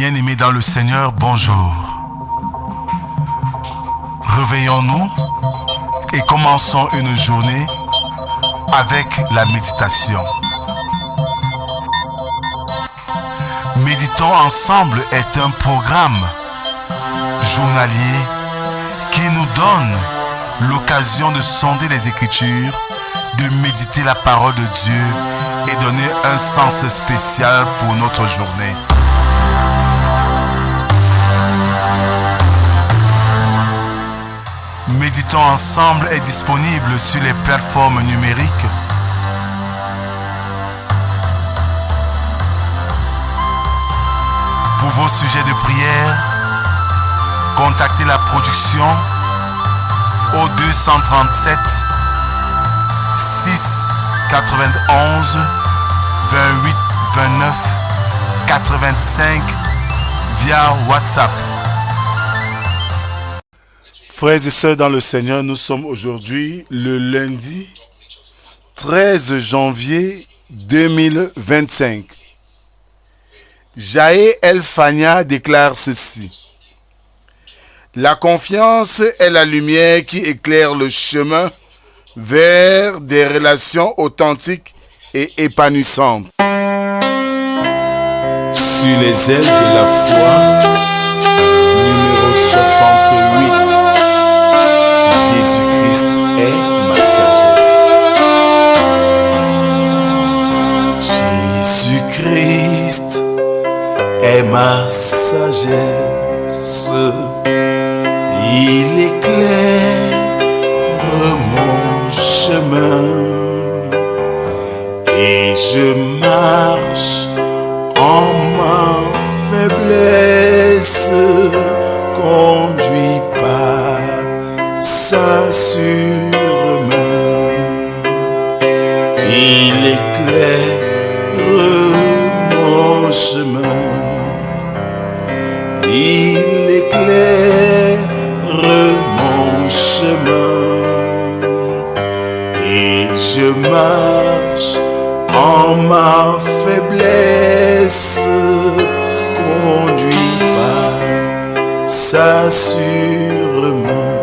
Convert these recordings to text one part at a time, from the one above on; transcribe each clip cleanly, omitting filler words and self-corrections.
Bien-aimés dans le Seigneur, bonjour. Réveillons-nous et commençons une journée avec la méditation. Méditons ensemble est un programme journalier qui nous donne l'occasion de sonder les Écritures, de méditer la parole de Dieu et donner un sens spécial pour notre journée. Méditons ensemble est disponible sur les plateformes numériques. Pour vos sujets de prière, contactez la production au 237 6 91 28 29 85 via WhatsApp. Frères et sœurs dans le Seigneur, nous sommes aujourd'hui le lundi 13 janvier 2025. Jaé El Fania déclare ceci. La confiance est la lumière qui éclaire le chemin vers des relations authentiques et épanouissantes. Sur les ailes de la foi, numéro 68. Jésus-Christ est ma sagesse. Jésus-Christ est ma sagesse. Il éclaire mon chemin et je marche en ma faiblesse, conduit par sa surmain. Il éclaire mon chemin. Il éclaire mon chemin. Et je marche en ma faiblesse, conduit par sa surmain.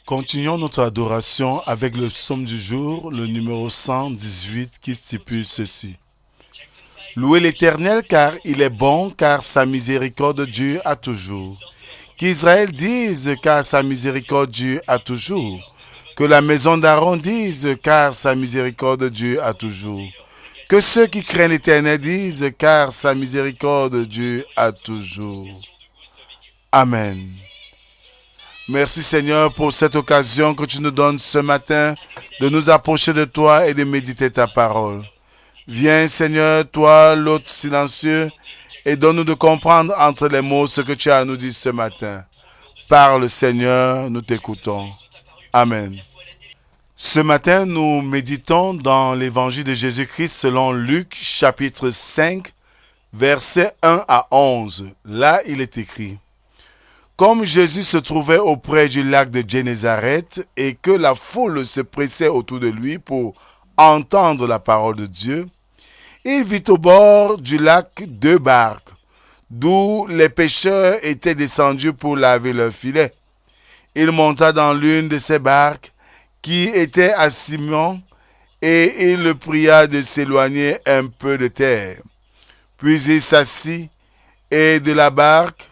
Continuons notre adoration avec le psaume du jour, le numéro 118, qui stipule ceci. Louez l'Éternel car il est bon, car sa miséricorde dure à toujours. Qu'Israël dise car sa miséricorde dure à toujours. Que la maison d'Aaron dise car sa miséricorde dure à toujours. Que ceux qui craignent l'Éternel disent car sa miséricorde dure à toujours. Amen. Merci Seigneur pour cette occasion que tu nous donnes ce matin de nous approcher de toi et de méditer ta parole. Viens Seigneur, toi l'hôte silencieux, et donne-nous de comprendre entre les mots ce que tu as à nous dire ce matin. Parle Seigneur, nous t'écoutons. Amen. Ce matin, nous méditons dans l'évangile de Jésus-Christ selon Luc chapitre 5, versets 1 à 11. Là, il est écrit. Comme Jésus se trouvait auprès du lac de Génézareth et que la foule se pressait autour de lui pour entendre la parole de Dieu, il vit au bord du lac 2 barques, d'où les pêcheurs étaient descendus pour laver leurs filets. Il monta dans l'une de ces barques qui était à Simon et il le pria de s'éloigner un peu de terre. Puis il s'assit et de la barque,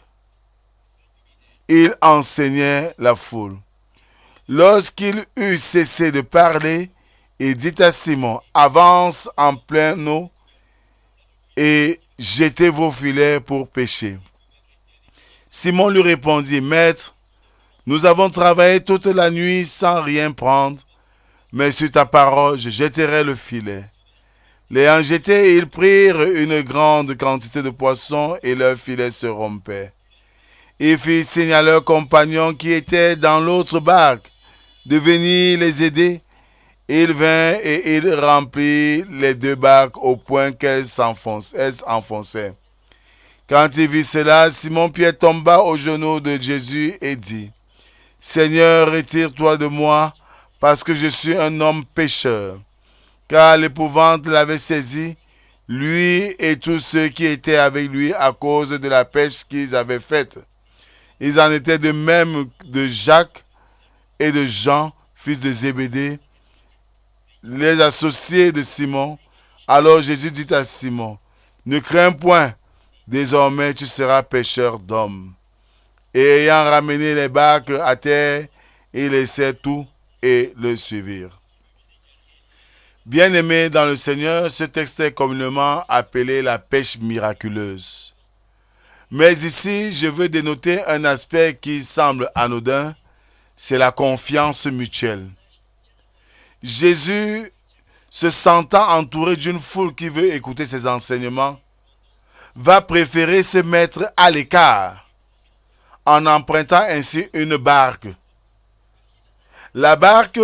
il enseignait la foule. Lorsqu'il eut cessé de parler, il dit à Simon, « Avance en pleine eau et jetez vos filets pour pêcher. » Simon lui répondit, « Maître, nous avons travaillé toute la nuit sans rien prendre, mais sur ta parole, je jetterai le filet. » L'ayant jeté, ils prirent une grande quantité de poissons et leur filet se rompait. Ils firent signe à leurs compagnons qui étaient dans l'autre barque de venir les aider. Il vint et il remplit les 2 barques au point qu'elles s'enfonçaient. Quand il vit cela, Simon-Pierre tomba aux genoux de Jésus et dit, « Seigneur, retire-toi de moi, parce que je suis un homme pécheur. » Car l'épouvante l'avait saisi, lui et tous ceux qui étaient avec lui à cause de la pêche qu'ils avaient faite. Ils en étaient de même de Jacques et de Jean, fils de Zébédée, les associés de Simon. Alors Jésus dit à Simon, « Ne crains point, désormais tu seras pêcheur d'hommes. » Et ayant ramené les barques à terre, ils laissèrent tout et le suivirent. Bien-aimés dans le Seigneur, ce texte est communément appelé la pêche miraculeuse. Mais ici, je veux dénoter un aspect qui semble anodin, c'est la confiance mutuelle. Jésus, se sentant entouré d'une foule qui veut écouter ses enseignements, va préférer se mettre à l'écart en empruntant ainsi une barque. La barque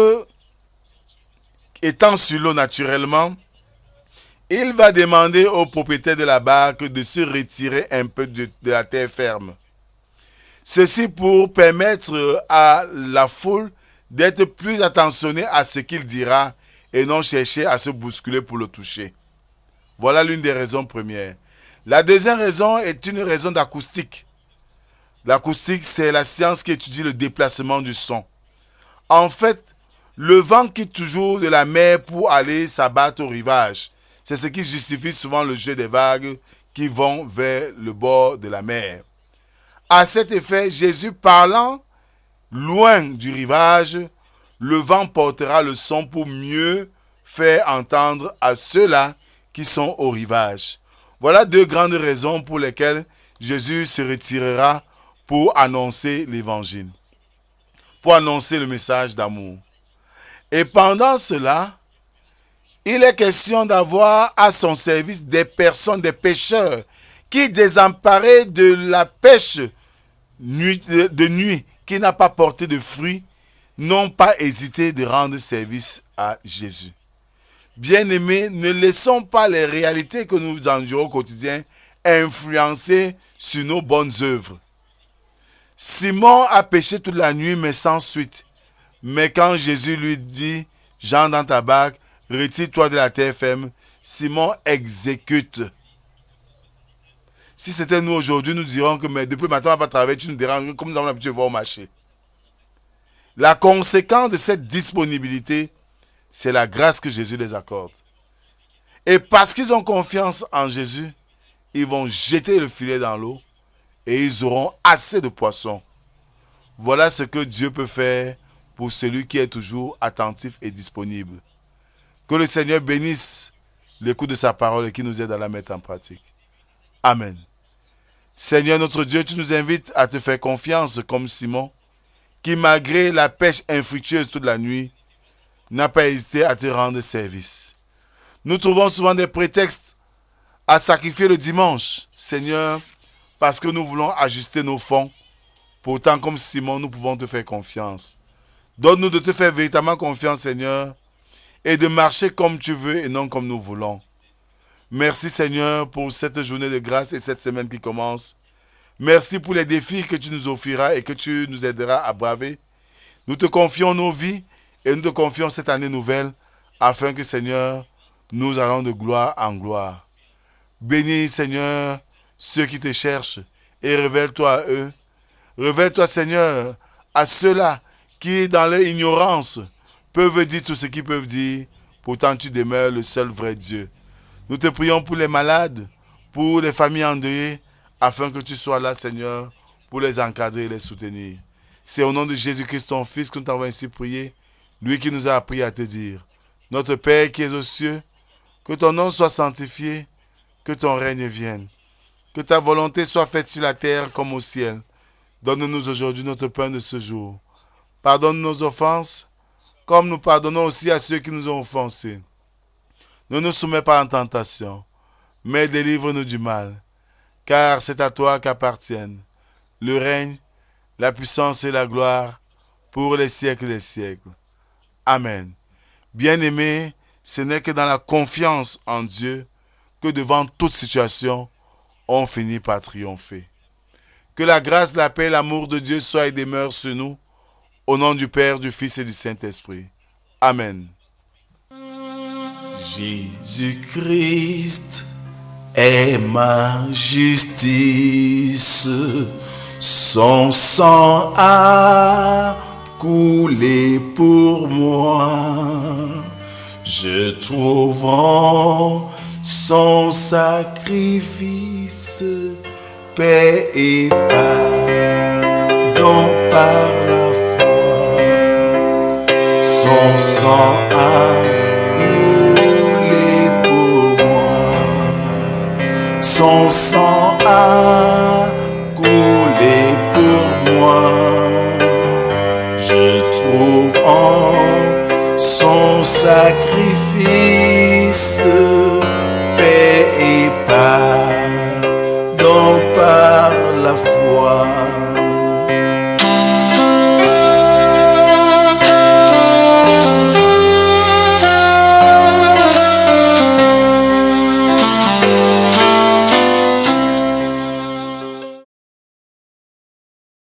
étant sur l'eau naturellement, il va demander au propriétaire de la barque de se retirer un peu de la terre ferme. Ceci pour permettre à la foule d'être plus attentionnée à ce qu'il dira et non chercher à se bousculer pour le toucher. Voilà l'une des raisons premières. La deuxième raison est une raison d'acoustique. L'acoustique, c'est la science qui étudie le déplacement du son. En fait, le vent quitte toujours de la mer pour aller s'abattre au rivage. C'est ce qui justifie souvent le jeu des vagues qui vont vers le bord de la mer. À cet effet, Jésus parlant loin du rivage, le vent portera le son pour mieux faire entendre à ceux-là qui sont au rivage. Voilà deux grandes raisons pour lesquelles Jésus se retirera pour annoncer l'évangile, pour annoncer le message d'amour. Et pendant cela, il est question d'avoir à son service des personnes, des pêcheurs, qui désemparés de la pêche de nuit, qui n'a pas porté de fruits, n'ont pas hésité de rendre service à Jésus. Bien-aimés, ne laissons pas les réalités que nous endurons au quotidien influencer sur nos bonnes œuvres. Simon a pêché toute la nuit, mais sans suite. Mais quand Jésus lui dit, « Jean dans ta barque, retire-toi de la terre ferme », Simon exécute. Si c'était nous aujourd'hui, nous dirons que mais depuis maintenant, on ne va pas travailler, tu nous déranges, comme nous avons l'habitude de voir au marché. La conséquence de cette disponibilité, c'est la grâce que Jésus les accorde. Et parce qu'ils ont confiance en Jésus, ils vont jeter le filet dans l'eau et ils auront assez de poissons. Voilà ce que Dieu peut faire pour celui qui est toujours attentif et disponible. Que le Seigneur bénisse l'écoute de sa parole et qui nous aide à la mettre en pratique. Amen. Seigneur notre Dieu, tu nous invites à te faire confiance comme Simon, qui malgré la pêche infructueuse toute la nuit, n'a pas hésité à te rendre service. Nous trouvons souvent des prétextes à sacrifier le dimanche, Seigneur, parce que nous voulons ajuster nos fonds. Pourtant, comme Simon, nous pouvons te faire confiance. Donne-nous de te faire véritablement confiance, Seigneur, et de marcher comme tu veux et non comme nous voulons. Merci, Seigneur, pour cette journée de grâce et cette semaine qui commence. Merci pour les défis que tu nous offriras et que tu nous aideras à braver. Nous te confions nos vies et nous te confions cette année nouvelle afin que, Seigneur, nous allons de gloire en gloire. Bénis, Seigneur, ceux qui te cherchent et révèle-toi à eux. Révèle-toi, Seigneur, à ceux-là qui, dans leur ignorance, peuvent dire tout ce qu'ils peuvent dire. Pourtant, tu demeures le seul vrai Dieu. Nous te prions pour les malades, pour les familles endeuillées, afin que tu sois là, Seigneur, pour les encadrer et les soutenir. C'est au nom de Jésus-Christ, ton Fils, que nous t'avons ainsi prié, lui qui nous a appris à te dire, notre Père qui es aux cieux, que ton nom soit sanctifié, que ton règne vienne, que ta volonté soit faite sur la terre comme au ciel. Donne-nous aujourd'hui notre pain de ce jour. Pardonne nos offenses, comme nous pardonnons aussi à ceux qui nous ont offensés. Ne nous soumets pas en tentation, mais délivre-nous du mal, car c'est à toi qu'appartiennent le règne, la puissance et la gloire pour les siècles des siècles. Amen. Bien-aimés, ce n'est que dans la confiance en Dieu que devant toute situation, ont fini par triompher. Que la grâce, la paix, l'amour de Dieu soient et demeurent sur nous. Au nom du Père, du Fils et du Saint-Esprit. Amen. Jésus-Christ est ma justice. Son sang a coulé pour moi. Je trouve en son sacrifice paix et pardon par la foi. Son sang a coulé pour moi. Son sang a coulé pour moi. Je trouve en son sacrifice paix et pardon par la foi.